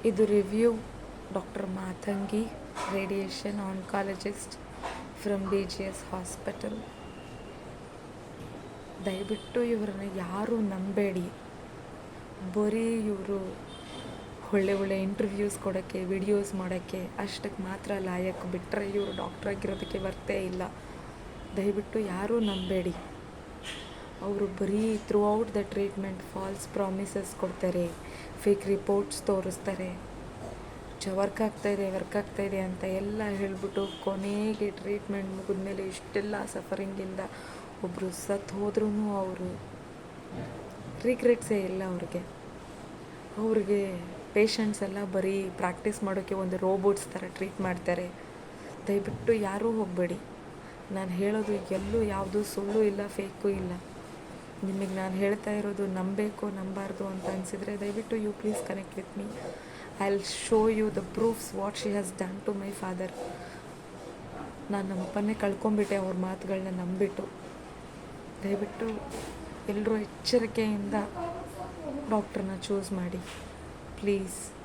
ಇದು review doctor Matangi, radiation oncologist from BGS hospital. ದಯವಿಟ್ಟು ಇವ್ರನ್ನ ಯಾರೂ ನಂಬೇಡಿ. ಬರೀ ಇವರು ಒಳ್ಳೆ ಇಂಟರ್ವ್ಯೂಸ್ ಕೊಡೋಕ್ಕೆ, ವಿಡಿಯೋಸ್ ಮಾಡೋಕ್ಕೆ ಅಷ್ಟಕ್ಕೆ ಮಾತ್ರ ಲಾಯಕ್, ಬಿಟ್ಟರೆ ಇವರು ಡಾಕ್ಟ್ರಾಗಿರೋದಕ್ಕೆ ಬರ್ತೇ ಇಲ್ಲ. ದಯವಿಟ್ಟು ಯಾರೂ ನಂಬೇಡಿ. ಅವರು ಬರೀ throughout the treatment false promises ಕೊಡ್ತಾರೆ, ಫೇಕ್ ರಿಪೋರ್ಟ್ಸ್ ತೋರಿಸ್ತಾರೆ, ವರ್ಕ್ ಆಗ್ತಾಯಿದೆ ಅಂತ ಎಲ್ಲ ಹೇಳಿಬಿಟ್ಟು ಕೊನೆಗೆ ಟ್ರೀಟ್ಮೆಂಟ್ ಮುಗಿದ್ಮೇಲೆ ಇಷ್ಟೆಲ್ಲ ಸಫರಿಂಗಿಂದ ಒಬ್ಬರು ಸತ್ತು ಹೋದ್ರೂ ಅವರು ರಿಗ್ರೆಟ್ಸೇ ಇಲ್ಲ ಅವ್ರಿಗೆ ಪೇಷಂಟ್ಸ್ ಎಲ್ಲ ಬರೀ ಪ್ರಾಕ್ಟೀಸ್ ಮಾಡೋಕ್ಕೆ ಒಂದು ರೋಬೋಟ್ಸ್ ಥರ ಟ್ರೀಟ್ ಮಾಡ್ತಾರೆ. ದಯವಿಟ್ಟು ಯಾರೂ ಹೋಗಬೇಡಿ. ನಾನು ಹೇಳೋದು ಎಲ್ಲೂ ಯಾವುದೂ ಸುಳ್ಳು ಇಲ್ಲ, ಫೇಕು ಇಲ್ಲ. ನಿಮಗೆ ನಾನು ಹೇಳ್ತಾ ಇರೋದು ನಂಬಬೇಕು ನಂಬಾರ್ದು ಅಂತ ಅನಿಸಿದರೆ ದಯವಿಟ್ಟು you please connect with me. I will show you the proofs what she has done to my father. ನಾನು ನಮ್ಮಪ್ಪನ್ನೇ ಕಳ್ಕೊಂಬಿಟ್ಟೆ ಅವ್ರ ಮಾತುಗಳನ್ನ ನಂಬಿಟ್ಟು. ದಯವಿಟ್ಟು ಎಲ್ಲರೂ ಎಚ್ಚರಿಕೆಯಿಂದ ಡಾಕ್ಟ್ರನ್ನ ಚೂಸ್ ಮಾಡಿ ಪ್ಲೀಸ್.